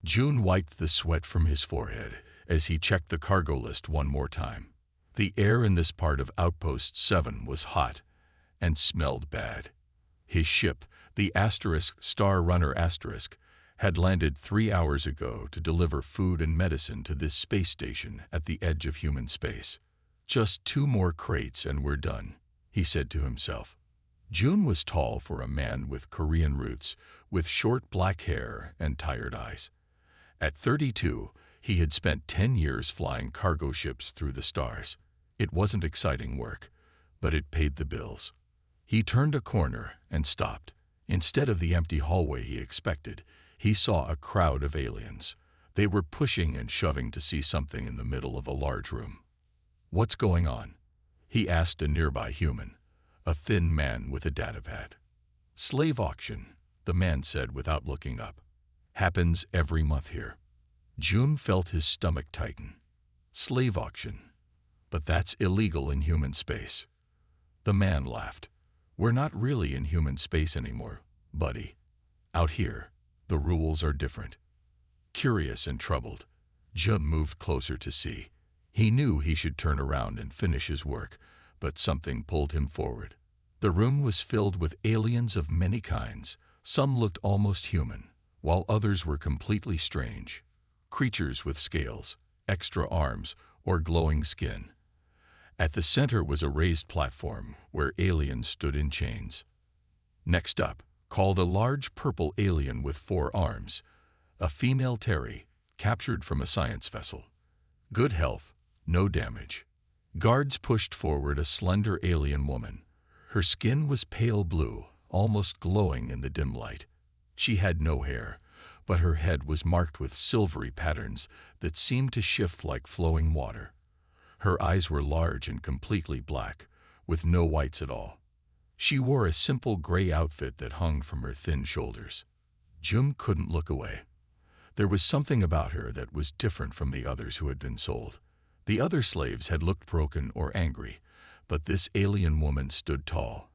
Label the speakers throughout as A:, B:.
A: June wiped the sweat from his forehead as he checked the cargo list one more time. The air in this part of Outpost 7 was hot and smelled bad. His ship, the Star Runner *, had landed 3 hours ago to deliver food and medicine to this space station at the edge of human space. Just 2 more crates and we're done, he said to himself. June was tall for a man with Korean roots, with short black hair and tired eyes. At 32, he had spent 10 years flying cargo ships through the stars. It wasn't exciting work, but it paid the bills. He turned a corner and stopped. Instead of the empty hallway he expected, he saw a crowd of aliens. They were pushing and shoving to see something in the middle of a large room. "What's going on?" he asked a nearby human, a thin man with a datapad. "Slave auction," the man said without looking up. "Happens every month here." June felt his stomach tighten. Slave auction. But that's illegal in human space. The man laughed. "We're not really in human space anymore, buddy. Out here, the rules are different." Curious and troubled, June moved closer to see. He knew he should turn around and finish his work, but something pulled him forward. The room was filled with aliens of many kinds. Some looked almost human, while others were completely strange. Creatures with scales, extra arms, or glowing skin. At the center was a raised platform where aliens stood in chains. Next up, called a large purple alien with 4 arms, a female Terry, captured from a science vessel. Good health, no damage. Guards pushed forward a slender alien woman. Her skin was pale blue, almost glowing in the dim light. She had no hair, but her head was marked with silvery patterns that seemed to shift like flowing water. Her eyes were large and completely black, with no whites at all. She wore a simple gray outfit that hung from her thin shoulders. June couldn't look away. There was something about her that was different from the others who had been sold. The other slaves had looked broken or angry, but this alien woman stood tall.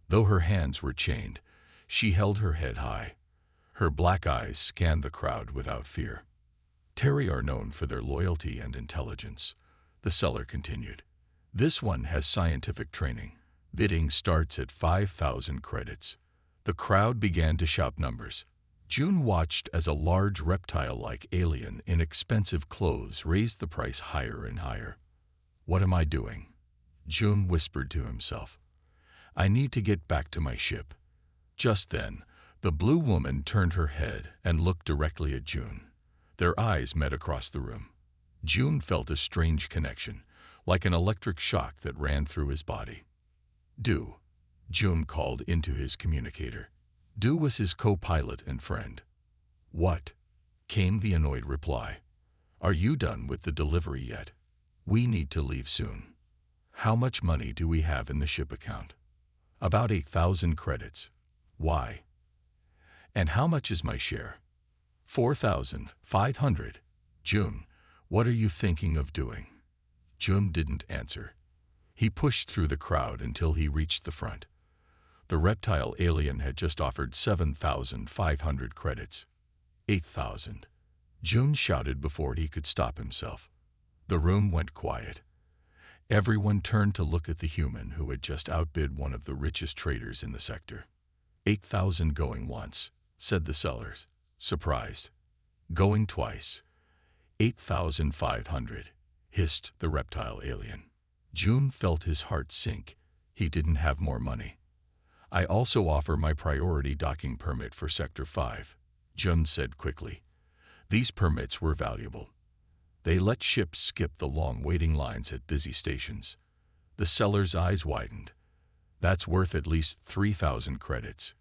A: Though her hands were chained, she held her head high. Her black eyes scanned the crowd without fear. "Terry are known for their loyalty and intelligence," the seller continued. "This one has scientific training. Bidding starts at 5,000 credits. The crowd began to shout numbers. June watched as a large reptile-like alien in expensive clothes raised the price higher and higher. "What am I doing?" June whispered to himself. "I need to get back to my ship." Just then, the blue woman turned her head and looked directly at June. Their eyes met across the room. June felt a strange connection, like an electric shock that ran through his body. "Do," June called into his communicator. Do was his co-pilot and friend. "What?" came the annoyed reply. "Are you done with the delivery yet? We need to leave soon." "How much money do we have in the ship account?" "About 8,000 credits." "Why?" "And how much is my share?" 4,500. "June, what are you thinking of doing?" June didn't answer. He pushed through the crowd until he reached the front. The reptile alien had just offered 7,500 credits. 8,000. June shouted before he could stop himself. The room went quiet. Everyone turned to look at the human who had just outbid one of the richest traders in the sector. 8,000 going once, said the seller, surprised. Going twice. 8,500, hissed the reptile alien. June felt his heart sink. He didn't have more money. "I also offer my priority docking permit for Sector 5, June said quickly. These permits were valuable. They let ships skip the long waiting lines at busy stations. The seller's eyes widened. "That's worth at least 3,000 credits.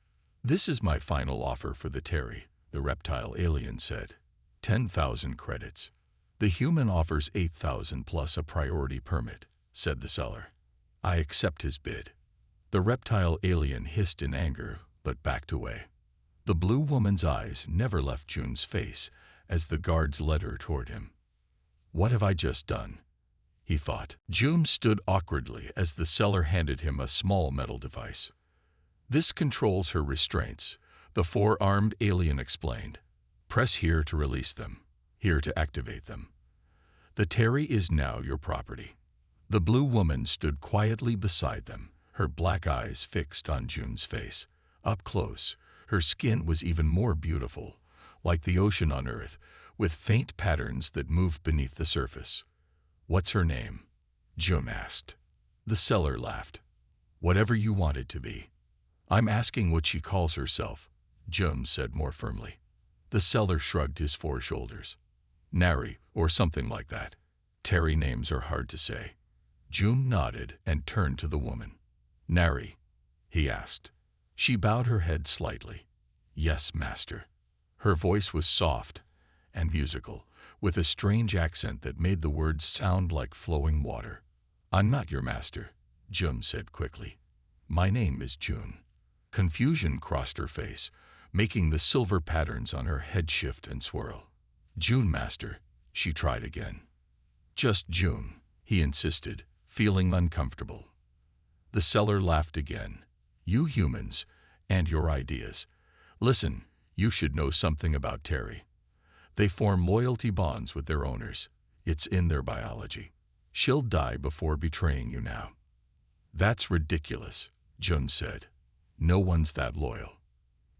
A: "This is my final offer for the Terry," the reptile alien said. 10,000 credits. "The human offers 8,000 plus a priority permit," said the seller. "I accept his bid." The reptile alien hissed in anger, but backed away. The blue woman's eyes never left June's face as the guards led her toward him. "What have I just done?" he thought. June stood awkwardly as the seller handed him a small metal device. "This controls her restraints," the 4-armed alien explained. Press here to release them, here to activate them. The Terry is now your property. The blue woman stood quietly beside them, her black eyes fixed on June's face. Up close, her skin was even more beautiful, like the ocean on Earth, with faint patterns that moved beneath the surface. "What's her name?" June asked. The seller laughed. "Whatever you want it to be." "I'm asking what she calls herself," June said more firmly. The seller shrugged his four shoulders. "Nary, or something like that. Terry names are hard to say." June nodded and turned to the woman. "Nary?" he asked. She bowed her head slightly. "Yes, master." Her voice was soft and musical, with a strange accent that made the words sound like flowing water. "I'm not your master," June said quickly. "My name is June." Confusion crossed her face, making the silver patterns on her head shift and swirl. "June, master," she tried again. "Just June," he insisted, feeling uncomfortable. The seller laughed again. "You humans, and your ideas. Listen, you should know something about Terry. They form loyalty bonds with their owners. It's in their biology. She'll die before betraying you now." "That's ridiculous," June said. "No one's that loyal."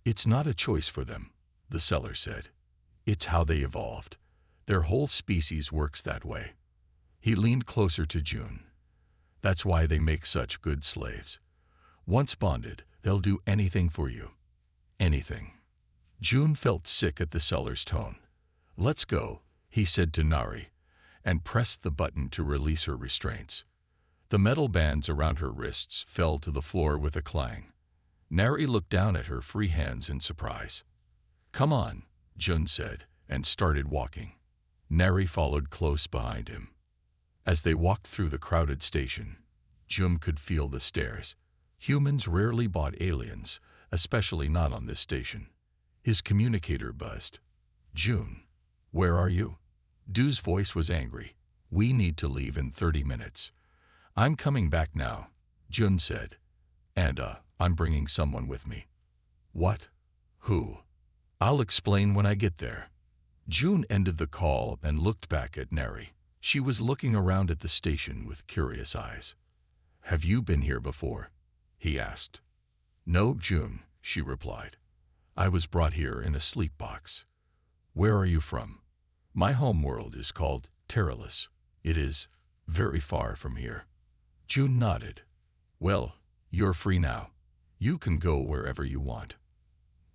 A: "It's not a choice for them," the seller said. "It's how they evolved. Their whole species works that way." He leaned closer to June. "That's why they make such good slaves. Once bonded, they'll do anything for you. Anything." June felt sick at the seller's tone. "Let's go," he said to Nari, and pressed the button to release her restraints. The metal bands around her wrists fell to the floor with a clang. Nari looked down at her free hands in surprise. "Come on," June said, and started walking. Nari followed close behind him. As they walked through the crowded station, June could feel the stares. Humans rarely bought aliens, especially not on this station. His communicator buzzed. "June, where are you?" Du's voice was angry. "We need to leave in 30 minutes. "I'm coming back now," June said. "And, I'm bringing someone with me." "What? Who?" "I'll explain when I get there." June ended the call and looked back at Neri. She was looking around at the station with curious eyes. "Have you been here before?" he asked. "No, June," she replied. "I was brought here in a sleep box." "Where are you from?" "My home world is called Terralus. It is very far from here." June nodded. "Well, you're free now. You can go wherever you want."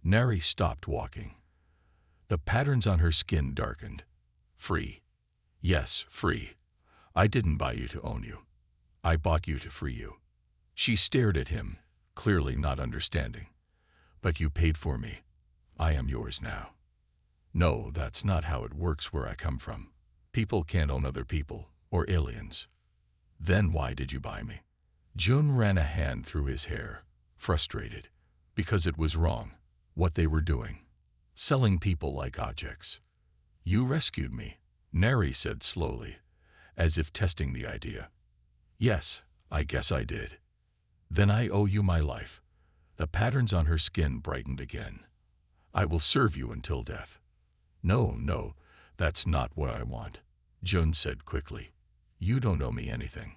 A: Neri stopped walking. The patterns on her skin darkened. "Free. Yes, free. I didn't buy you to own you. I bought you to free you." She stared at him, clearly not understanding. "But you paid for me. I am yours now." "No, that's not how it works where I come from. People can't own other people, or aliens." "Then why did you buy me?" June ran a hand through his hair, frustrated, because it was wrong, what they were doing. Selling people like objects. "You rescued me," Neri said slowly, as if testing the idea. "Yes, I guess I did." "Then I owe you my life." The patterns on her skin brightened again. "I will serve you until death." No, that's not what I want," June said quickly. "You don't owe me anything."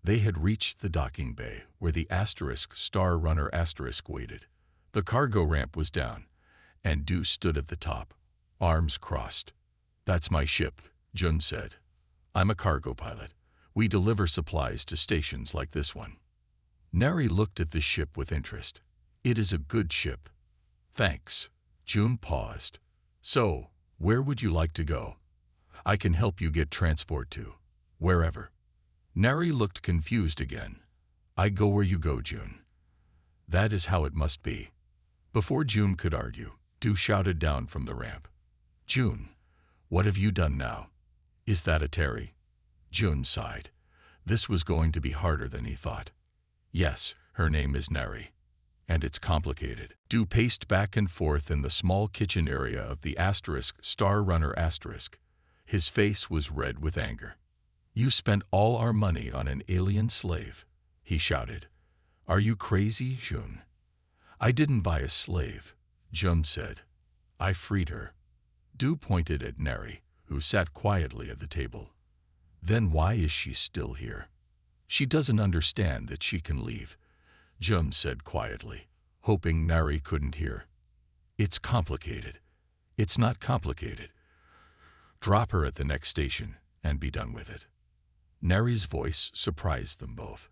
A: They had reached the docking bay, where the Star Runner waited. The cargo ramp was down, and Du stood at the top, arms crossed. "That's my ship," June said. "I'm a cargo pilot. We deliver supplies to stations like this one." Neri looked at the ship with interest. "It is a good ship." "Thanks." June paused. "So, where would you like to go? I can help you get transport to wherever." Neri looked confused again. "I go where you go, June." "That is how it must be." Before June could argue, Du shouted down from the ramp. "June, what have you done now? Is that a Terry?" June sighed. This was going to be harder than he thought. "Yes, her name is Neri. And it's complicated." Du paced back and forth in the small kitchen area of the Star Runner. His face was red with anger. "You spent all our money on an alien slave," he shouted. "Are you crazy, June?" "I didn't buy a slave," June said. "I freed her." Du pointed at Neri, who sat quietly at the table. Then why is she still here? She doesn't understand that she can leave, Jun said quietly, hoping Neri couldn't hear. It's complicated. It's not complicated. Drop her at the next station and be done with it. Neri's voice surprised them both.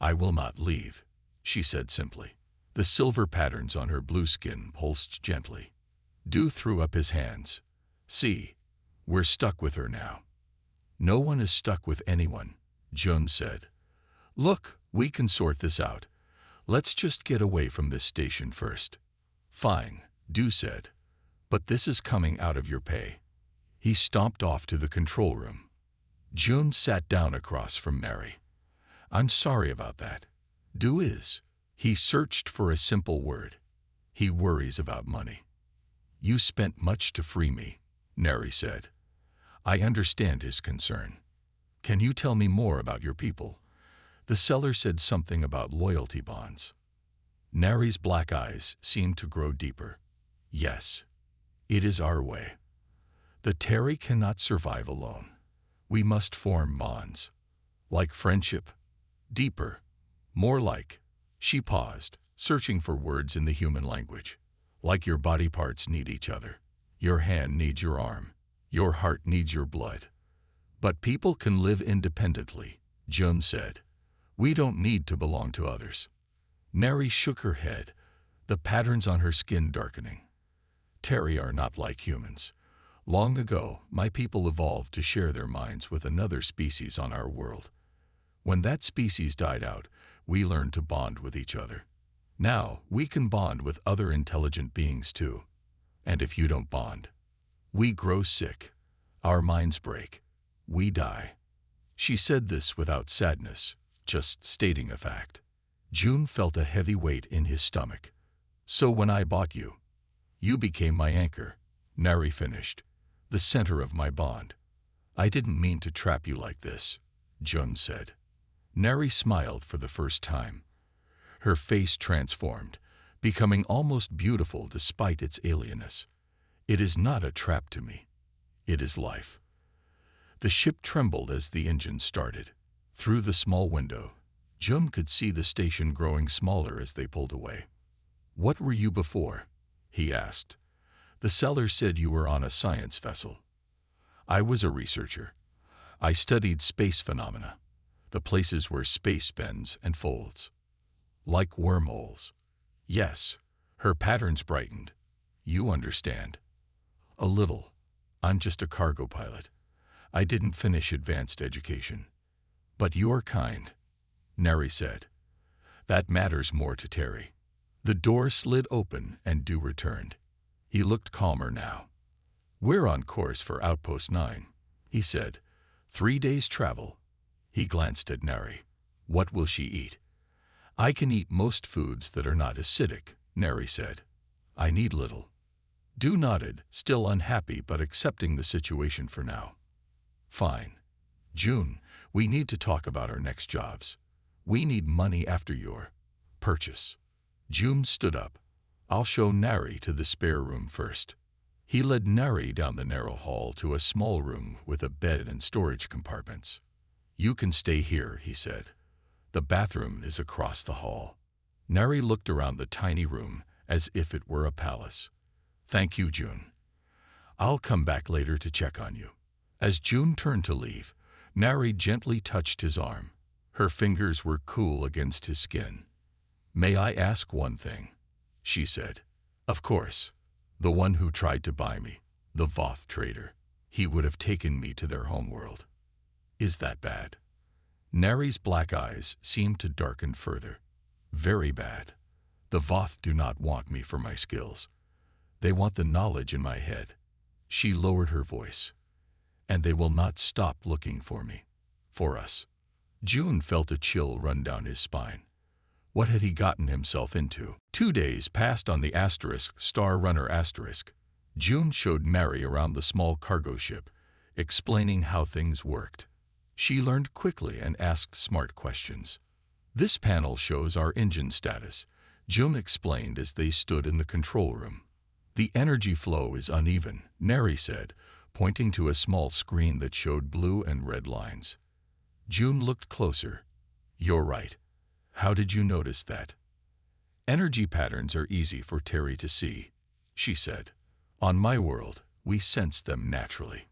A: I will not leave, she said simply. The silver patterns on her blue skin pulsed gently. Du threw up his hands. See, we're stuck with her now. No one is stuck with anyone, Jun said. Look, we can sort this out. Let's just get away from this station first. Fine, Du said. But this is coming out of your pay. He stomped off to the control room. Jun sat down across from Neri. I'm sorry about that. Du is. He searched for a simple word. He worries about money. You spent much to free me, Neri said. I understand his concern. Can you tell me more about your people? The seller said something about loyalty bonds. Neri's black eyes seemed to grow deeper. Yes, it is our way. The Terry cannot survive alone. We must form bonds. Like friendship. Deeper. More like. She paused, searching for words in the human language. Like your body parts need each other. Your hand needs your arm. Your heart needs your blood. But people can live independently, Jun said. We don't need to belong to others. Neri shook her head, the patterns on her skin darkening. Terry are not like humans. Long ago, my people evolved to share their minds with another species on our world. When that species died out, we learned to bond with each other. Now, we can bond with other intelligent beings too. And if you don't bond, we grow sick. Our minds break. We die. She said this without sadness, just stating a fact. Jun felt a heavy weight in his stomach. So when I bought you, you became my anchor, Neri finished, the center of my bond. I didn't mean to trap you like this, Jun said. Neri smiled for the first time. Her face transformed, becoming almost beautiful despite its alienness. It is not a trap to me. It is life. The ship trembled as the engine started. Through the small window, Jun could see the station growing smaller as they pulled away. What were you before? He asked. The seller said you were on a science vessel. I was a researcher. I studied space phenomena, the places where space bends and folds. Like wormholes. Yes, her patterns brightened. You understand. A little. I'm just a cargo pilot. I didn't finish advanced education. But you're kind, Neri said. That matters more to Terry. The door slid open and Du returned. He looked calmer now. We're on course for Outpost 9, he said. 3 days' travel. He glanced at Neri. What will she eat? I can eat most foods that are not acidic, Neri said. I need little. Du nodded, still unhappy but accepting the situation for now. Fine. Jun, we need to talk about our next jobs. We need money after your purchase. Jun stood up. I'll show Neri to the spare room first. He led Neri down the narrow hall to a small room with a bed and storage compartments. You can stay here, he said. The bathroom is across the hall. Neri looked around the tiny room as if it were a palace. Thank you, Jun. I'll come back later to check on you. As Jun turned to leave, Neri gently touched his arm. Her fingers were cool against his skin. May I ask one thing? She said. Of course. The one who tried to buy me, the Voth trader. He would have taken me to their homeworld. Is that bad? Neri's black eyes seemed to darken further. Very bad. The Voth do not want me for my skills. They want the knowledge in my head. She lowered her voice. And they will not stop looking for me. For us. Jun felt a chill run down his spine. What had he gotten himself into? 2 days passed on the Star Runner *. Jun showed Neri around the small cargo ship, explaining how things worked. She learned quickly and asked smart questions. This panel shows our engine status, Jun explained as they stood in the control room. The energy flow is uneven, Neri said, pointing to a small screen that showed blue and red lines. June looked closer. You're right. How did you notice that? Energy patterns are easy for Terry to see, she said. On my world, we sense them naturally.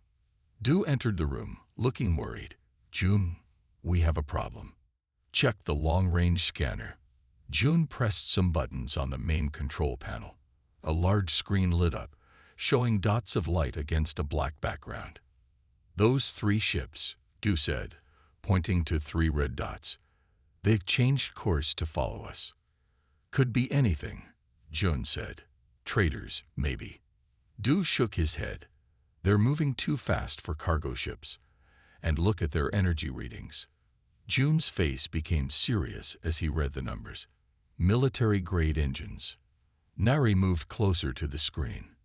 A: Du entered the room, looking worried. June, we have a problem. Check the long-range scanner. June pressed some buttons on the main control panel. A large screen lit up, showing dots of light against a black background. Those 3 ships, Du said, pointing to 3 red dots. They've changed course to follow us. Could be anything, June said. Traders, maybe. Du shook his head. They're moving too fast for cargo ships. And look at their energy readings. June's face became serious as he read the numbers. Military-grade engines. Nari moved closer to the screen.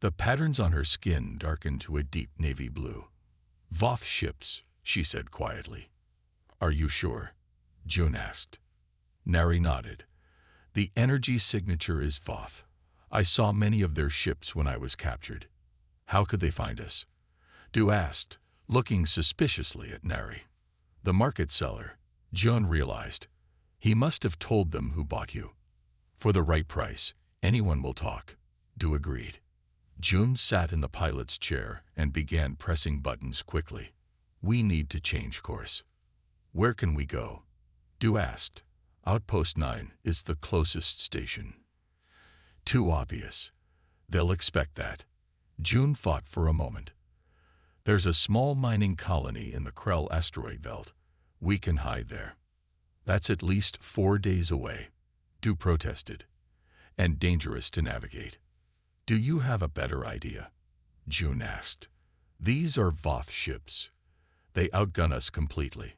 A: The patterns on her skin darkened to a deep navy blue. Voth ships, she said quietly. Are you sure? June asked. Nari nodded. The energy signature is Voth. I saw many of their ships when I was captured. How could they find us? Du asked, looking suspiciously at Nari. The market seller, June realized. He must have told them who bought you. For the right price, anyone will talk, Du agreed. June sat in the pilot's chair and began pressing buttons quickly. We need to change course. Where can we go? Du asked. Outpost 9 is the closest station. Too obvious. They'll expect that. June thought for a moment. There's a small mining colony in the Krell asteroid belt. We can hide there. That's at least 4 days away, Du protested, and dangerous to navigate. Do you have a better idea? June asked. These are Voth ships. They outgun us completely.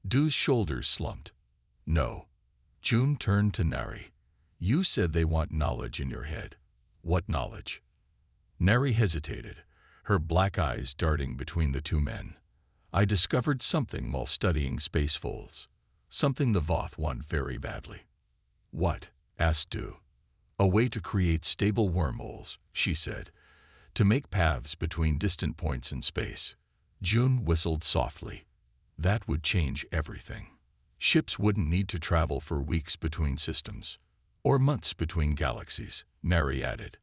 A: Du's shoulders slumped. No. June turned to Nari. You said they want knowledge in your head. What knowledge? Nari hesitated, her black eyes darting between the 2 men. I discovered something while studying space folds. Something the Voth want very badly. What? Asked Du. A way to create stable wormholes, she said, to make paths between distant points in space. June whistled softly. That would change everything. Ships wouldn't need to travel for weeks between systems. Or months between galaxies, Nari added.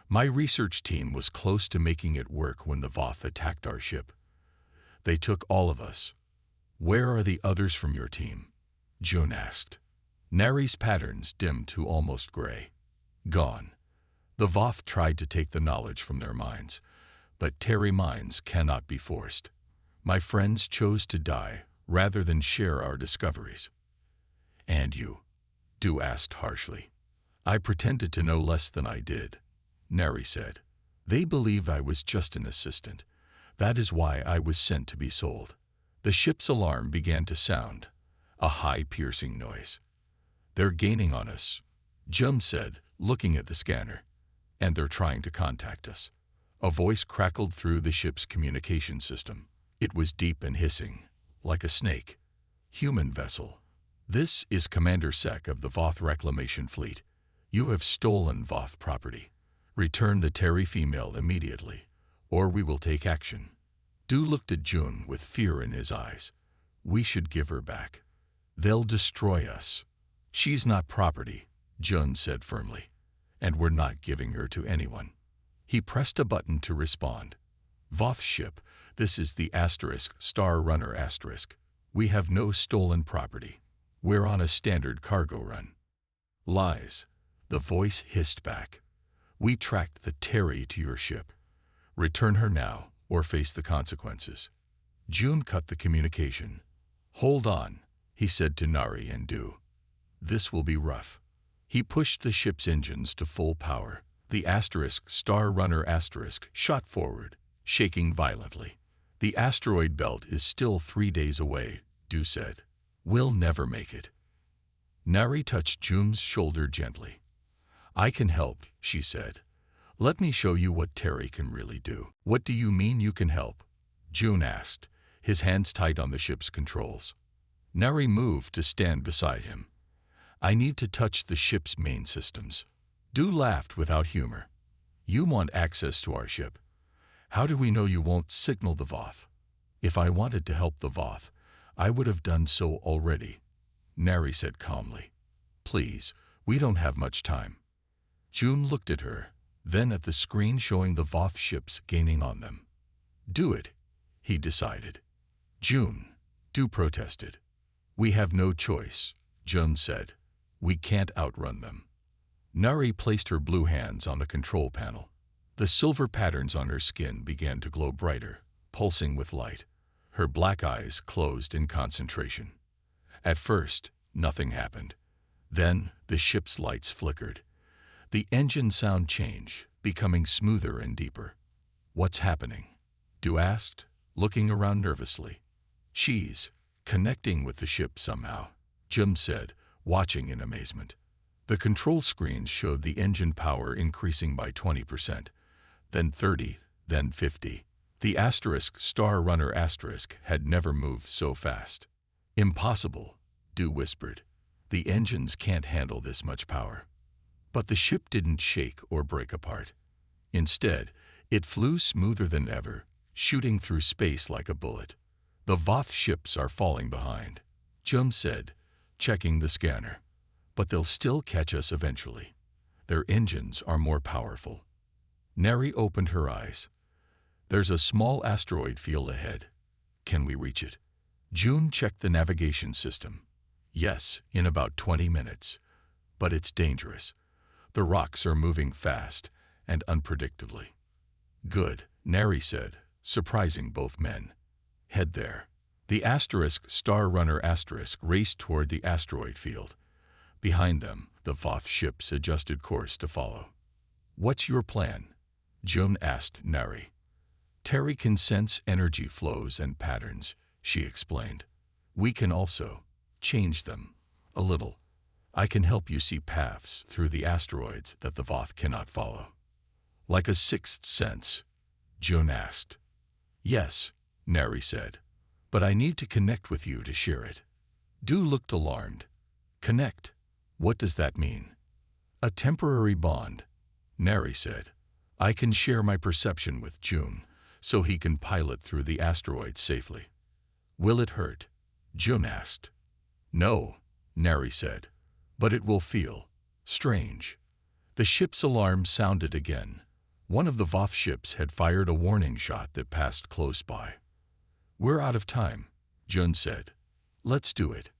A: My research team was close to making it work when the Voth attacked our ship. They took all of us. Where are the others from your team? June asked. Nari's patterns dimmed to almost gray. Gone. The Voth tried to take the knowledge from their minds, but Terry minds cannot be forced. My friends chose to die rather than share our discoveries. And you? Du asked harshly. I pretended to know less than I did, Nari said. They believed I was just an assistant. That is why I was sent to be sold. The ship's alarm began to sound, a high piercing noise. They're gaining on us, Jum said, looking at the scanner. And they're trying to contact us. A voice crackled through the ship's communication system. It was deep and hissing, like a snake. Human vessel. This is Commander Sek of the Voth Reclamation Fleet. You have stolen Voth property. Return the Terry female immediately, or we will take action. Du looked at June with fear in his eyes. We should give her back. They'll destroy us. She's not property, June said firmly, and we're not giving her to anyone. He pressed a button to respond. Voth ship, this is the Star Runner *. We have no stolen property. We're on a standard cargo run. Lies, the voice hissed back. We tracked the Terry to your ship. Return her now, or face the consequences. June cut the communication. Hold on, he said to Nari and Du. This will be rough. He pushed the ship's engines to full power. The Star Runner shot forward, shaking violently. The asteroid belt is still 3 days away, Du said. We'll never make it. Nari touched June's shoulder gently. I can help, she said. Let me show you what Terry can really do. What do you mean you can help? June asked, his hands tight on the ship's controls. Nari moved to stand beside him. I need to touch the ship's main systems. Du laughed without humor. You want access to our ship. How do we know you won't signal the Voth? If I wanted to help the Voth, I would have done so already, Neri said calmly. Please, we don't have much time. June looked at her, then at the screen showing the Voth ships gaining on them. Do it, he decided. June, Du protested. We have no choice, June said. We can't outrun them. Nari placed her blue hands on the control panel. The silver patterns on her skin began to glow brighter, pulsing with light. Her black eyes closed in concentration. At first, nothing happened. Then, the ship's lights flickered. The engine sound changed, becoming smoother and deeper. What's happening? Du asked, looking around nervously. She's connecting with the ship somehow, Jim said, watching in amazement. The control screens showed the engine power increasing by 20%, then 30, then 50. The asterisk star runner asterisk had never moved so fast. Impossible, Du whispered. The engines can't handle this much power. But the ship didn't shake or break apart. Instead, it flew smoother than ever, shooting through space like a bullet. The Voth ships are falling behind, Jum said, checking the scanner. But they'll still catch us eventually. Their engines are more powerful. Neri opened her eyes. There's a small asteroid field ahead. Can we reach it? June checked the navigation system. Yes, in about 20 minutes. But it's dangerous. The rocks are moving fast and unpredictably. Good, Neri said, surprising both men. Head there. The asterisk star runner asterisk raced toward the asteroid field. Behind them, the Voth ships adjusted course to follow. What's your plan? June asked Neri. Terry can sense energy flows and patterns, she explained. We can also change them a little. I can help you see paths through the asteroids that the Voth cannot follow. Like a sixth sense? June asked. Yes, Neri said, but I need to connect with you to share it. Du looked alarmed. Connect? What does that mean? A temporary bond, Neri said. I can share my perception with June, so he can pilot through the asteroids safely. Will it hurt? June asked. No, Neri said, but it will feel strange. The ship's alarm sounded again. One of the Voth ships had fired a warning shot that passed close by. We're out of time, June said. Let's do it.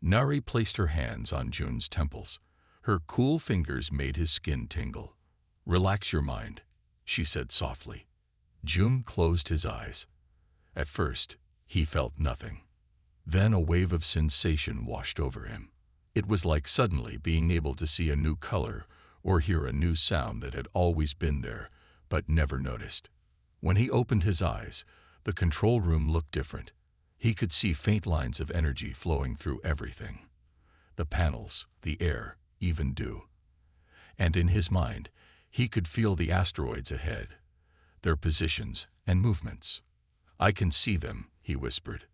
A: Nari placed her hands on June's temples. Her cool fingers made his skin tingle. Relax your mind, she said softly. June closed his eyes. At first, he felt nothing. Then a wave of sensation washed over him. It was like suddenly being able to see a new color or hear a new sound that had always been there, but never noticed. When he opened his eyes, the control room looked different. He could see faint lines of energy flowing through everything. The panels, the air, even Du. And in his mind, he could feel the asteroids ahead, their positions and movements. I can see them, he whispered.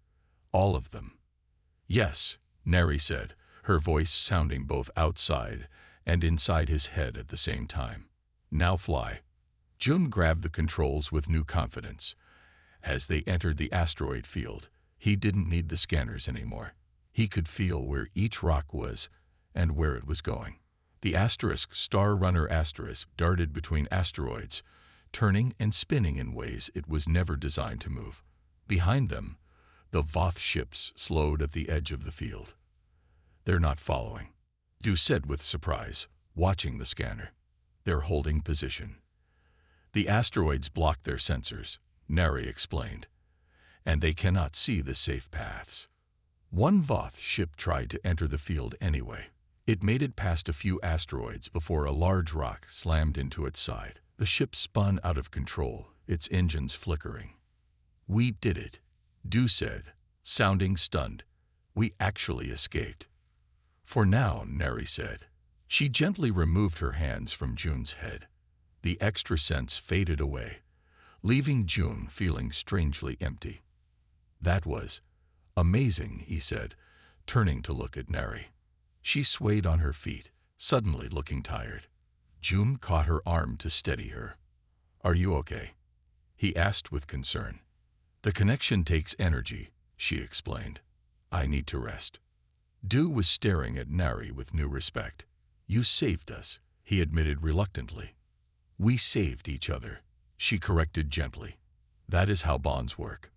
A: All of them. Yes, Neri said, her voice sounding both outside and inside his head at the same time. Now fly. June grabbed the controls with new confidence. As they entered the asteroid field, he didn't need the scanners anymore. He could feel where each rock was and where it was going. The asterisk star runner asterisk darted between asteroids, turning and spinning in ways it was never designed to move. Behind them, the Voth ships slowed at the edge of the field. They're not following, Du said with surprise, watching the scanner. They're holding position. The asteroids block their sensors, Neri explained, and they cannot see the safe paths. One Voth ship tried to enter the field anyway. It made it past a few asteroids before a large rock slammed into its side. The ship spun out of control, its engines flickering. We did it, Du said, sounding stunned. We actually escaped. For now, Neri said. She gently removed her hands from June's head. The extra sense faded away, leaving June feeling strangely empty. That was amazing, he said, turning to look at Neri. She swayed on her feet, suddenly looking tired. June caught her arm to steady her. "Are you okay?" he asked with concern. "The connection takes energy," she explained. "I need to rest." Du was staring at Nari with new respect. "You saved us," he admitted reluctantly. "We saved each other," she corrected gently. "That is how bonds work."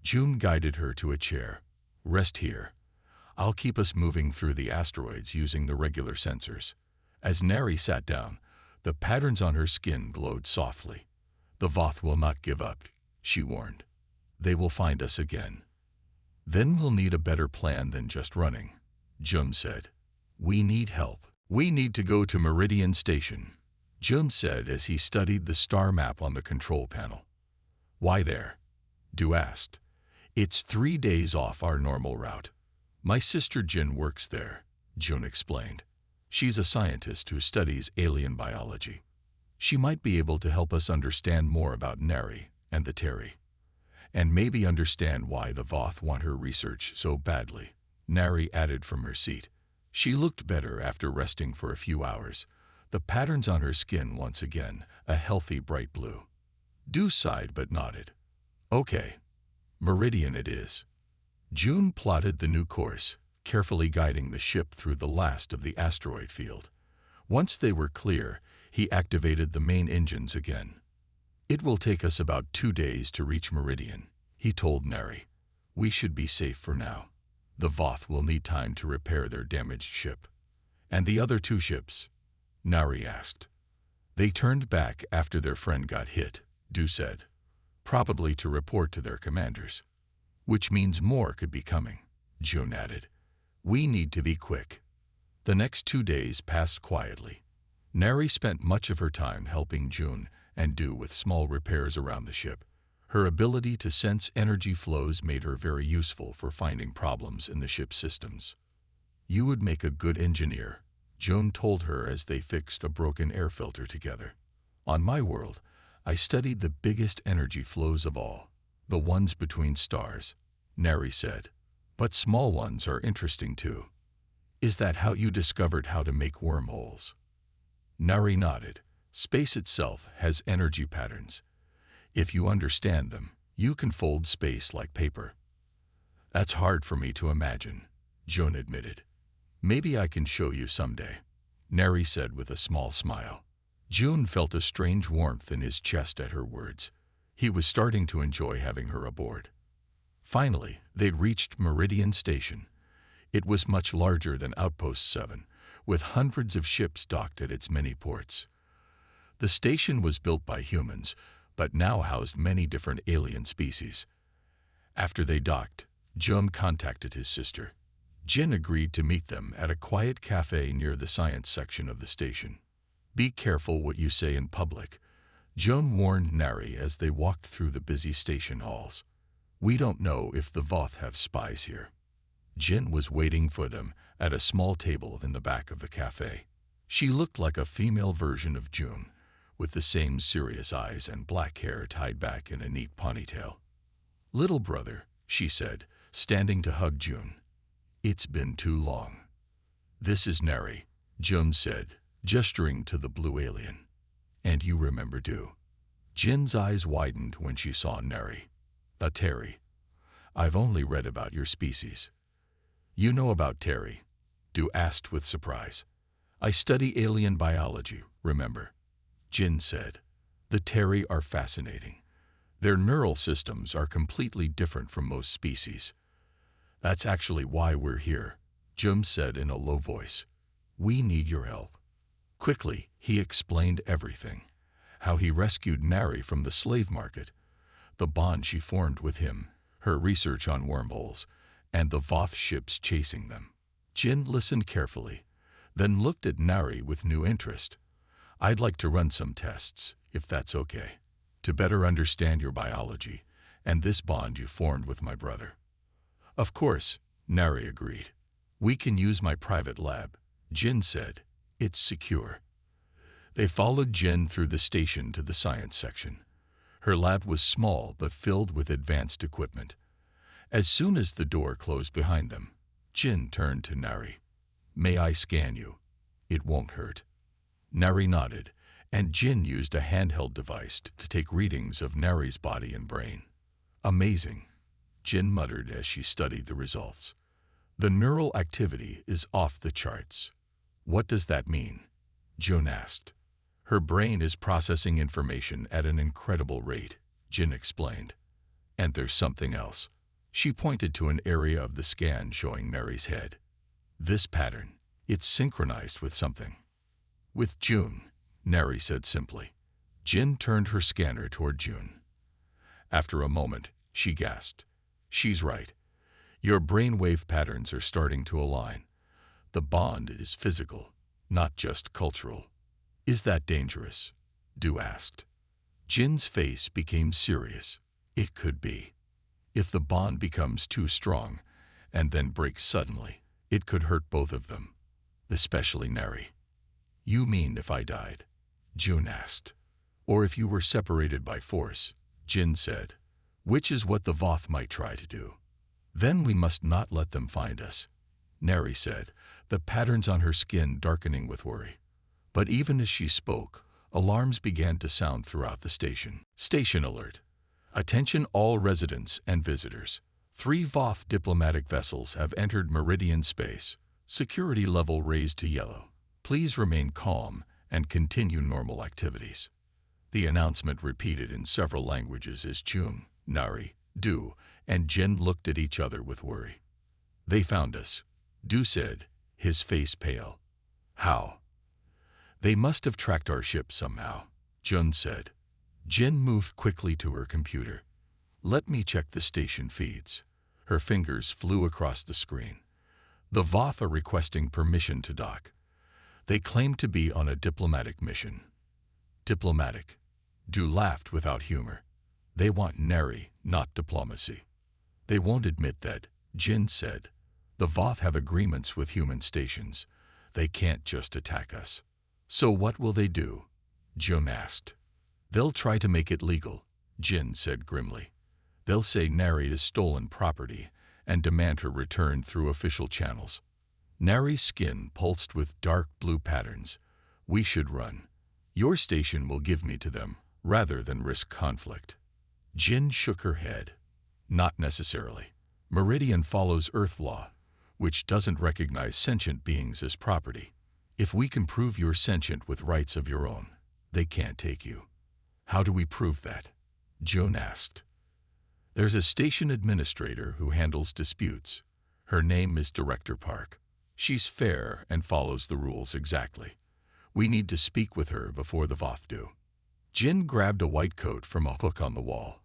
A: June guided her to a chair. "Rest here. I'll keep us moving through the asteroids using the regular sensors." As Nari sat down, the patterns on her skin glowed softly. "The Voth will not give up," she warned. "They will find us again." "Then we'll need a better plan than just running," Jum said. "We need help. We need to go to Meridian Station," Jum said as he studied the star map on the control panel. "Why there?" Du asked. "It's 3 days off our normal route. My sister Jin works there," Jun explained. "She's a scientist who studies alien biology. She might be able to help us understand more about Nari and the Terry. And maybe understand why the Voth want her research so badly," Nari added from her seat. She looked better after resting for a few hours, the patterns on her skin once again a healthy bright blue. Du sighed but nodded. "Okay, Meridian it is." June plotted the new course, carefully guiding the ship through the last of the asteroid field. Once they were clear, he activated the main engines again. "It will take us about 2 days to reach Meridian," he told Nari. "We should be safe for now. The Voth will need time to repair their damaged ship." "And the other 2 ships?" Nari asked. "They turned back after their friend got hit," Du said. "Probably to report to their commanders." "Which means more could be coming," June added. "We need to be quick." The next 2 days passed quietly. Nari spent much of her time helping June and Du with small repairs around the ship. Her ability to sense energy flows made her very useful for finding problems in the ship's systems. "You would make a good engineer," June told her as they fixed a broken air filter together. "On my world, I studied the biggest energy flows of all, the ones between stars," Nari said. "But small ones are interesting too." "Is that how you discovered how to make wormholes?" Nari nodded. "Space itself has energy patterns. If you understand them, you can fold space like paper." "That's hard for me to imagine," June admitted. "Maybe I can show you someday," Nari said with a small smile. June felt a strange warmth in his chest at her words. He was starting to enjoy having her aboard. Finally, they reached Meridian Station. It was much larger than Outpost 7, with hundreds of ships docked at its many ports. The station was built by humans, but now housed many different alien species. After they docked, Jum contacted his sister. Jin agreed to meet them at a quiet cafe near the science section of the station. "Be careful what you say in public," Jun warned Nari as they walked through the busy station halls. "We don't know if the Voth have spies here." Jin was waiting for them at a small table in the back of the cafe. She looked like a female version of June, with the same serious eyes and black hair tied back in a neat ponytail. "Little brother," she said, standing to hug June. "It's been too long." "This is Nari," Jun said, gesturing to the blue alien. "And you remember Du." Jin's eyes widened when she saw Nari. "A Terry. I've only read about your species." "You know about Terry?" Du asked with surprise. "I study alien biology, remember?" Jin said. "The Terry are fascinating. Their neural systems are completely different from most species." "That's actually why we're here," Jum said in a low voice. "We need your help." Quickly, he explained everything. How he rescued Nari from the slave market, the bond she formed with him, her research on wormholes, and the Voth ships chasing them. Jin listened carefully, then looked at Nari with new interest. "I'd like to run some tests, if that's okay, to better understand your biology and this bond you formed with my brother." "Of course," Nari agreed. "We can use my private lab," Jin said. "It's secure." They followed Jin through the station to the science section. Her lab was small but filled with advanced equipment. As soon as the door closed behind them, Jin turned to Nari. "May I scan you? It won't hurt." Nari nodded, and Jin used a handheld device to take readings of Nari's body and brain. Amazing, Jin muttered as she studied the results. The neural activity is off the charts. What does that mean? Jun asked. Her brain is processing information at an incredible rate, Jin explained. And there's something else. She pointed to an area of the scan showing Nari's head. This pattern, it's synchronized with something. With Jun, Nari said simply. Jin turned her scanner toward Jun. After a moment, she gasped. She's right. Your brainwave patterns are starting to align. The bond is physical, not just cultural. Is that dangerous? Du asked. Jin's face became serious. It could be. If the bond becomes too strong and then breaks suddenly, it could hurt both of them, especially Nari. You mean if I died? Jun asked. Or if you were separated by force, Jin said, which is what the Voth might try to do. Then we must not let them find us, Nari said, the patterns on her skin darkening with worry. But even as she spoke, alarms began to sound throughout the station. Station alert. Attention all residents and visitors. 3 Voth diplomatic vessels have entered Meridian space. Security level raised to yellow. Please remain calm and continue normal activities. The announcement repeated in several languages as Jun, Nari, Du, and Jin looked at each other with worry. They found us, Du said, his face pale. How? They must have tracked our ship somehow, Jun said. Jin moved quickly to her computer. Let me check the station feeds. Her fingers flew across the screen. The Voth are requesting permission to dock. They claim to be on a diplomatic mission. Diplomatic. Du laughed without humor. They want Nari, not diplomacy. They won't admit that, Jin said. The Voth have agreements with human stations. They can't just attack us. So what will they do? Jun asked. They'll try to make it legal, Jin said grimly. They'll say Nari is stolen property and demand her return through official channels. Nari's skin pulsed with dark blue patterns. We should run. Your station will give me to them, rather than risk conflict. Jin shook her head. Not necessarily. Meridian follows Earth law, which doesn't recognize sentient beings as property. If we can prove you're sentient with rights of your own, they can't take you. How do we prove that? Jun asked. There's a station administrator who handles disputes. Her name is Director Park. She's fair and follows the rules exactly. We need to speak with her before the Voth do. Jin grabbed a white coat from a hook on the wall.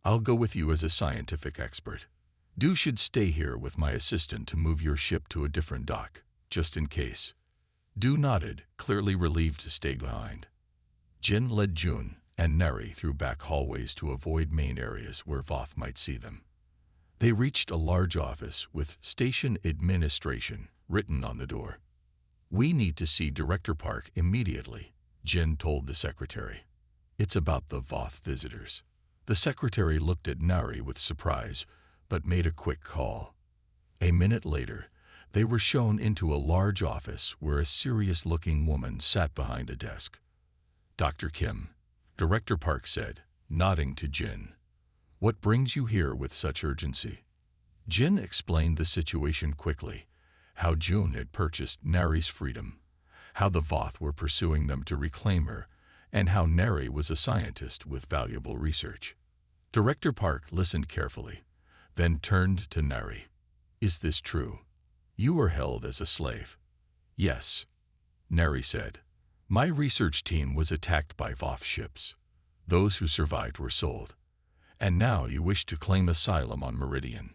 A: I'll go with you as a scientific expert. Du should stay here with my assistant to move your ship to a different dock, just in case. Du nodded, clearly relieved to stay behind. Jin led Jun and Nari through back hallways to avoid main areas where Voth might see them. They reached a large office with Station Administration written on the door. We need to see Director Park immediately, Jin told the secretary. It's about the Voth visitors. The secretary looked at Nari with surprise, but made a quick call. A minute later, they were shown into a large office where a serious-looking woman sat behind a desk. Dr. Kim, Director Park said, nodding to Jin. What brings you here with such urgency? Jin explained the situation quickly, how Jun had purchased Nari's freedom, how the Voth were pursuing them to reclaim her, and how Nari was a scientist with valuable research. Director Park listened carefully, then turned to Nari. Is this true? You were held as a slave. Yes, Nari said. My research team was attacked by Voth ships. Those who survived were sold. And now you wish to claim asylum on Meridian.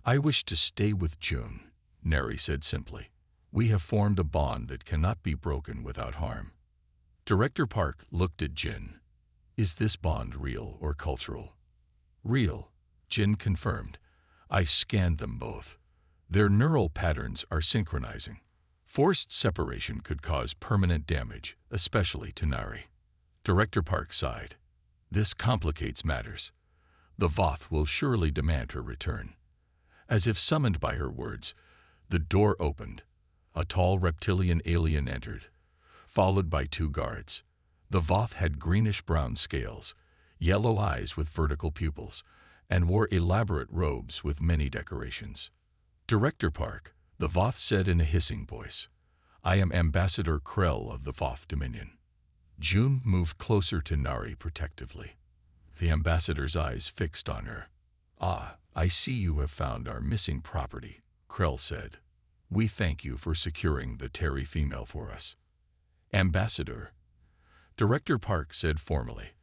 A: I wish to stay with Jun, Nari said simply. We have formed a bond that cannot be broken without harm. Director Park looked at Jin. Is this bond real or cultural? Real, Jin confirmed. I scanned them both. Their neural patterns are synchronizing. Forced separation could cause permanent damage, especially to Nari. Director Park sighed. This complicates matters. The Voth will surely demand her return. As if summoned by her words, the door opened. A tall reptilian alien entered. followed by 2 guards. The Voth had greenish-brown scales, yellow eyes with vertical pupils, and wore elaborate robes with many decorations. "Director Park," the Voth said in a hissing voice. "I am Ambassador Krell of the Voth Dominion." June moved closer to Nari protectively. The ambassador's eyes fixed on her. "Ah, I see you have found our missing property," Krell said. "We thank you for securing the Terry female for us." "Ambassador," Director Park said formally,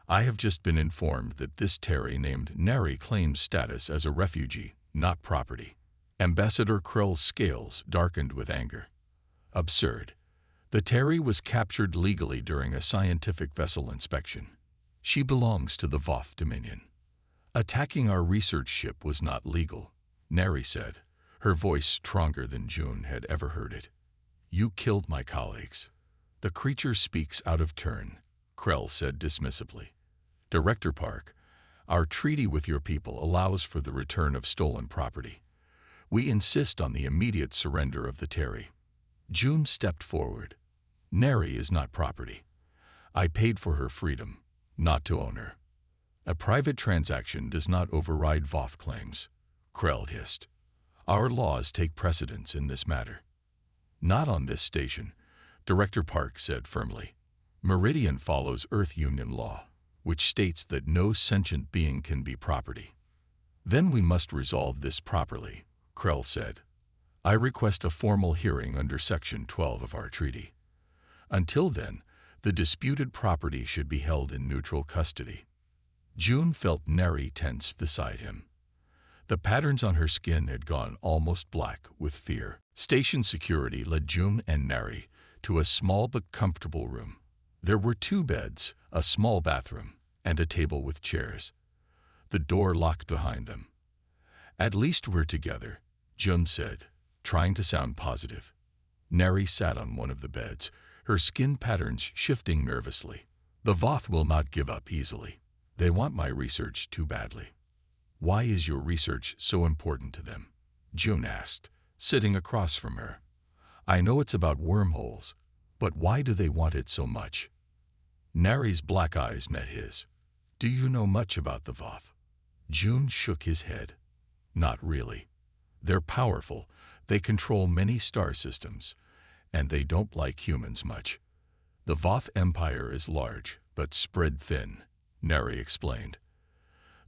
A: "I have just been informed that this Terry named Nari claims status as a refugee, not property." Ambassador Krell's scales darkened with anger. "Absurd. The Terry was captured legally during a scientific vessel inspection. She belongs to the Voth Dominion. Attacking our research ship was not legal," Nari said, her voice stronger than June had ever heard it. "You killed my colleagues." "The creature speaks out of turn," Krell said dismissively. "Director Park, our treaty with your people allows for the return of stolen property. We insist on the immediate surrender of the Terry." June stepped forward. "Nari is not property. I paid for her freedom, not to own her. A private transaction does not override Voth claims," Krell hissed. "Our laws take precedence in this matter." "Not on this station," Director Park said firmly. "Meridian follows Earth Union law, which states that no sentient being can be property." "Then we must resolve this properly," Krell said. "I request a formal hearing under Section 12 of our treaty. Until then, the disputed property should be held in neutral custody." June felt Nari tense beside him. The patterns on her skin had gone almost black with fear. Station security led June and Nari to a small but comfortable room. There were 2 beds, a small bathroom, and a table with chairs. The door locked behind them. "At least we're together," June said, trying to sound positive. Nari sat on one of the beds, her skin patterns shifting nervously. "The Voth will not give up easily. They want my research too badly." "Why is your research so important to them?" June asked, sitting across from her. "I know it's about wormholes, but why do they want it so much?" Nari's black eyes met his. "Do you know much about the Voth?" June shook his head. "Not really. They're powerful, they control many star systems, and they don't like humans much. The Voth Empire is large, but spread thin," Nari explained.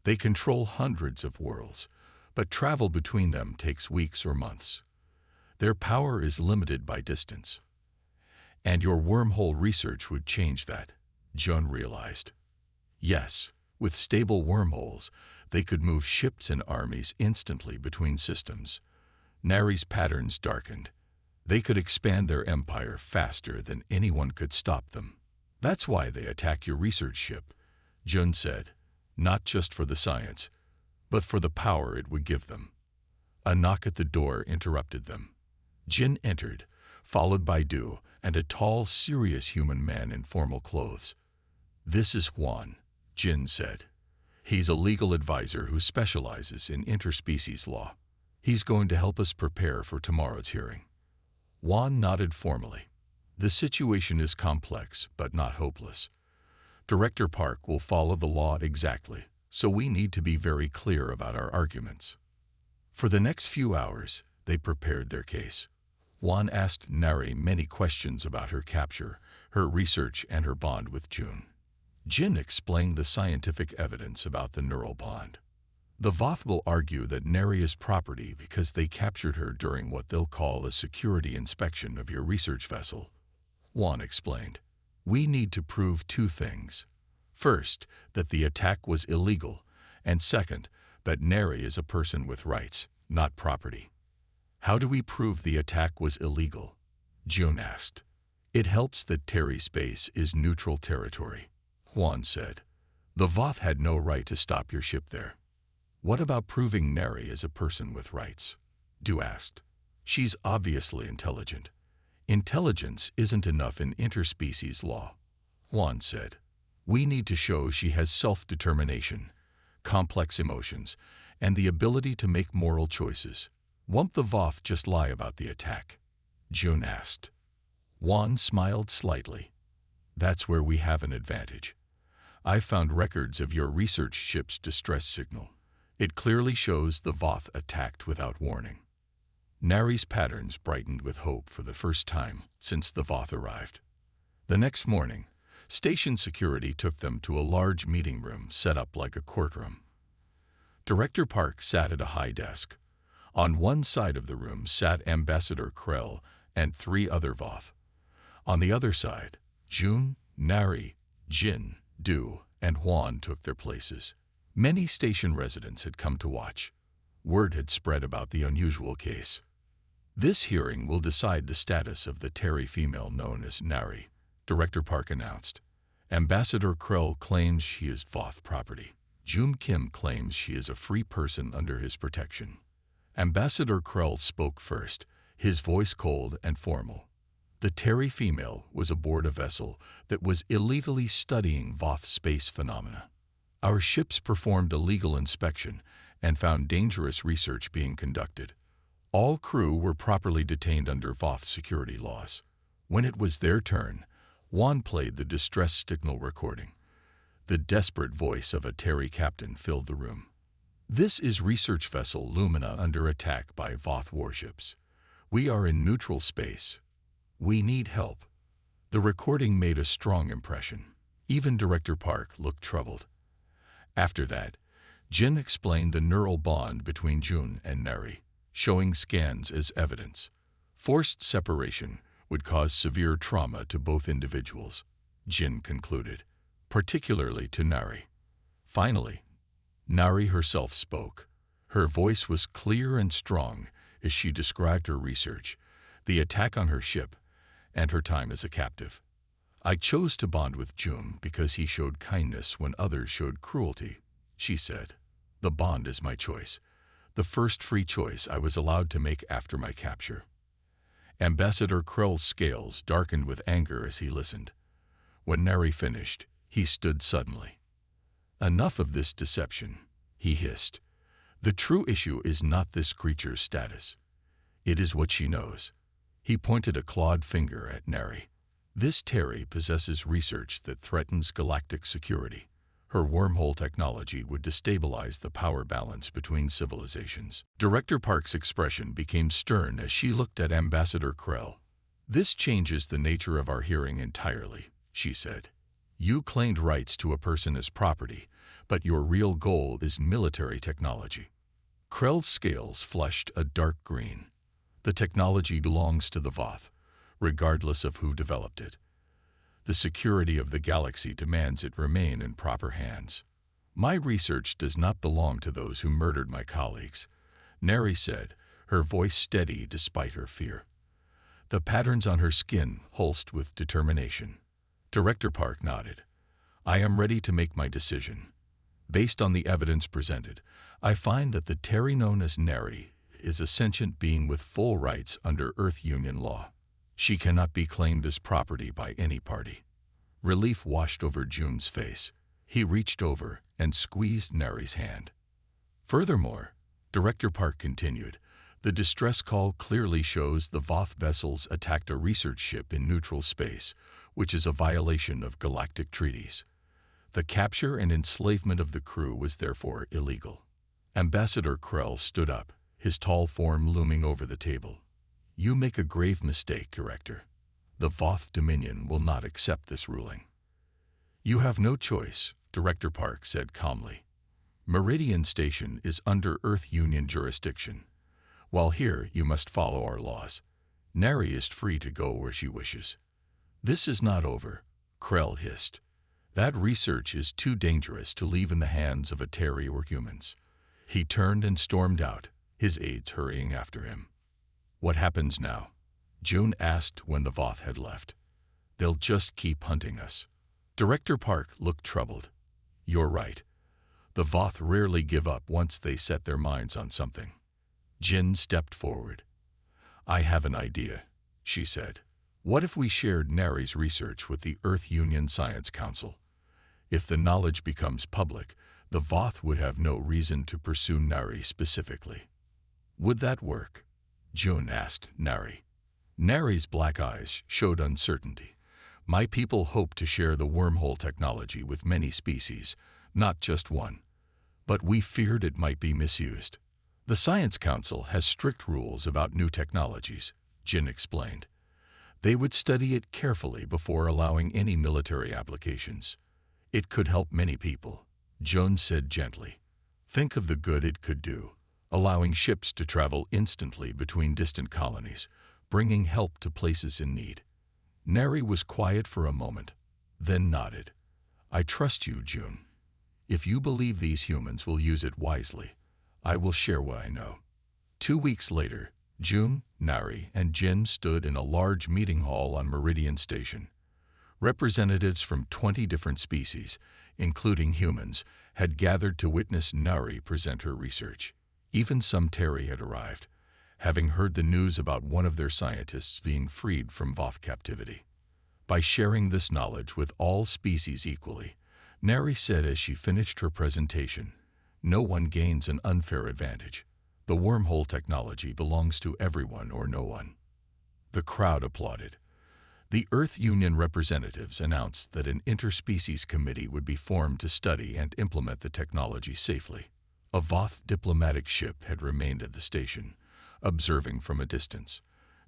A: "They control hundreds of worlds, but travel between them takes weeks or months. Their power is limited by distance. And your wormhole research would change that," June realized. "Yes, with stable wormholes, they could move ships and armies instantly between systems." Nari's patterns darkened. "They could expand their empire faster than anyone could stop them. That's why they attack your research ship," June said, "not just for the science, but for the power it would give them." A knock at the door interrupted them. Jin entered, followed by Du and a tall, serious human man in formal clothes. "This is Juan," Jin said. "He's a legal advisor who specializes in interspecies law. He's going to help us prepare for tomorrow's hearing." Juan nodded formally. "The situation is complex, but not hopeless. Director Park will follow the law exactly, so we need to be very clear about our arguments." For the next few hours, they prepared their case. Juan asked Nari many questions about her capture, her research, and her bond with June. Jin explained the scientific evidence about the neural bond. "The Voth will argue that Nari is property because they captured her during what they'll call a security inspection of your research vessel," Juan explained. "We need to prove 2 things. First, that the attack was illegal, and second, that Nari is a person with rights, not property." "How do we prove the attack was illegal?" June asked. "It helps that Terry space is neutral territory," Juan said. "The Voth had no right to stop your ship there." "What about proving Nari is a person with rights?" Du asked. "She's obviously intelligent. Intelligence isn't enough in interspecies law," Juan said. "We need to show she has self-determination, complex emotions, and the ability to make moral choices." "Won't the Voth just lie about the attack?" June asked. Juan smiled slightly. That's where we have an advantage. I found records of your research ship's distress signal. It clearly shows the Voth attacked without warning. Nari's patterns brightened with hope for the first time since the Voth arrived. The next morning, station security took them to a large meeting room set up like a courtroom. Director Park sat at a high desk. On one side of the room sat Ambassador Krell and 3 other Voth. On the other side, June, Nari, Jin, Du, and Juan took their places. Many station residents had come to watch. Word had spread about the unusual case. This hearing will decide the status of the Terry female known as Nari, Director Park announced. Ambassador Krell claims she is Voth property. June Kim claims she is a free person under his protection. Ambassador Krell spoke first, his voice cold and formal. The Terry female was aboard a vessel that was illegally studying Voth space phenomena. Our ships performed a legal inspection and found dangerous research being conducted. All crew were properly detained under Voth security laws. When it was their turn, Juan played the distress signal recording. The desperate voice of a Terry captain filled the room. This is research vessel Lumina under attack by Voth warships. We are in neutral space. We need help. The recording made a strong impression. Even Director Park looked troubled. After that, Jin explained the neural bond between June and Nari, showing scans as evidence. Forced separation would cause severe trauma to both individuals, Jin concluded, particularly to Nari. Finally, Nari herself spoke. Her voice was clear and strong as she described her research, the attack on her ship, and her time as a captive. I chose to bond with June because he showed kindness when others showed cruelty, she said. The bond is my choice, the first free choice I was allowed to make after my capture. Ambassador Krell's scales darkened with anger as he listened. When Nari finished, he stood suddenly. Enough of this deception, he hissed. The true issue is not this creature's status. It is what she knows. He pointed a clawed finger at Nari. This Terry possesses research that threatens galactic security. Her wormhole technology would destabilize the power balance between civilizations. Director Park's expression became stern as she looked at Ambassador Krell. This changes the nature of our hearing entirely, she said. You claimed rights to a person as property, but your real goal is military technology. Krell's scales flushed a dark green. The technology belongs to the Voth, regardless of who developed it. The security of the galaxy demands it remain in proper hands. My research does not belong to those who murdered my colleagues, Nari said, her voice steady despite her fear. The patterns on her skin pulsed with determination. Director Park nodded. I am ready to make my decision. Based on the evidence presented, I find that the Terry known as Nari is a sentient being with full rights under Earth Union law. She cannot be claimed as property by any party. Relief washed over June's face. He reached over and squeezed Nari's hand. Furthermore, Director Park continued, the distress call clearly shows the Voth vessels attacked a research ship in neutral space, which is a violation of galactic treaties. The capture and enslavement of the crew was therefore illegal. Ambassador Krell stood up, his tall form looming over the table. You make a grave mistake, Director. The Voth Dominion will not accept this ruling. You have no choice, Director Park said calmly. Meridian Station is under Earth Union jurisdiction. While here, you must follow our laws. Nari is free to go where she wishes. This is not over, Krell hissed. That research is too dangerous to leave in the hands of a Terry or humans. He turned and stormed out, his aides hurrying after him. What happens now? June asked when the Voth had left. They'll just keep hunting us. Director Park looked troubled. You're right. The Voth rarely give up once they set their minds on something. Jin stepped forward. I have an idea, she said. What if we shared Nari's research with the Earth Union Science Council? If the knowledge becomes public, the Voth would have no reason to pursue Nari specifically. Would that work? June asked Nari. Nari's black eyes showed uncertainty. My people hope to share the wormhole technology with many species, not just one. But we feared it might be misused. The Science Council has strict rules about new technologies, Jin explained. They would study it carefully before allowing any military applications. It could help many people, Joan said gently. Think of the good it could do, allowing ships to travel instantly between distant colonies, bringing help to places in need. Neri was quiet for a moment, then nodded. I trust you, June. If you believe these humans will use it wisely, I will share what I know. 2 weeks later, June, Nari, and Jin stood in a large meeting hall on Meridian Station. Representatives from 20 different species, including humans, had gathered to witness Nari present her research. Even some Terry had arrived, having heard the news about one of their scientists being freed from Voth captivity. By sharing this knowledge with all species equally, Nari said as she finished her presentation, no one gains an unfair advantage. The wormhole technology belongs to everyone or no one. The crowd applauded. The Earth Union representatives announced that an interspecies committee would be formed to study and implement the technology safely. A Voth diplomatic ship had remained at the station, observing from a distance.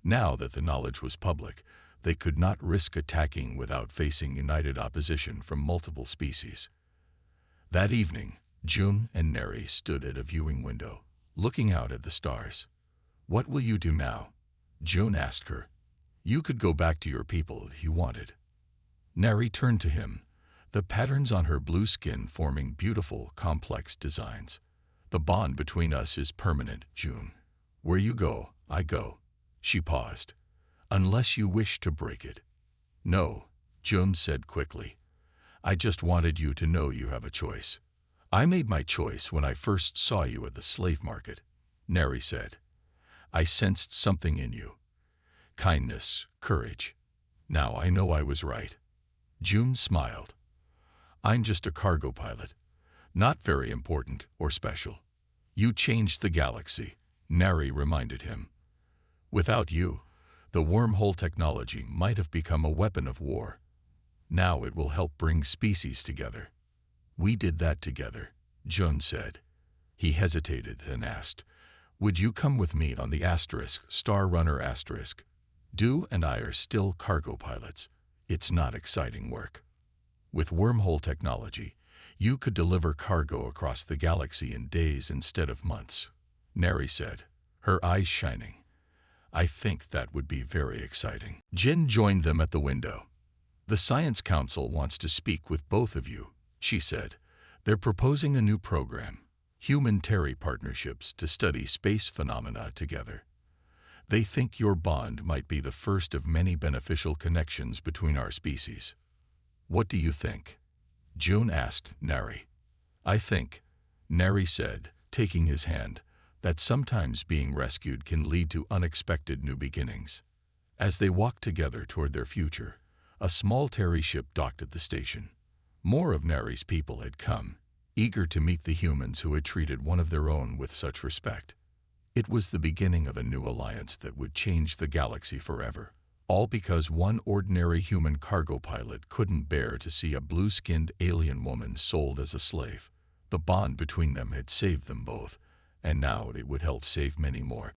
A: Now that the knowledge was public, they could not risk attacking without facing united opposition from multiple species. That evening, June and Neri stood at a viewing window, looking out at the stars. What will you do now? June asked her. You could go back to your people if you wanted. Neri turned to him, the patterns on her blue skin forming beautiful, complex designs. The bond between us is permanent, June. Where you go, I go. She paused. Unless you wish to break it. No, June said quickly. I just wanted you to know you have a choice. I made my choice when I first saw you at the slave market, Neri said. I sensed something in you. Kindness, courage. Now I know I was right. June smiled. I'm just a cargo pilot. Not very important or special. You changed the galaxy, Neri reminded him. Without you, the wormhole technology might have become a weapon of war. Now it will help bring species together. We did that together, Jun said. He hesitated, then asked, would you come with me on the Star Runner *? Du and I are still cargo pilots. It's not exciting work. With wormhole technology, you could deliver cargo across the galaxy in days instead of months, Neri said, her eyes shining. I think that would be very exciting. Jin joined them at the window. The Science Council wants to speak with both of you, she said. They're proposing a new program, Human-Terry Partnerships, to study space phenomena together. They think your bond might be the first of many beneficial connections between our species. What do you think? June asked Nari. I think, Nari said, taking his hand, that sometimes being rescued can lead to unexpected new beginnings. As they walked together toward their future, a small Terry ship docked at the station. More of Nari's people had come, eager to meet the humans who had treated one of their own with such respect. It was the beginning of a new alliance that would change the galaxy forever, all because one ordinary human cargo pilot couldn't bear to see a blue-skinned alien woman sold as a slave. The bond between them had saved them both, and now it would help save many more.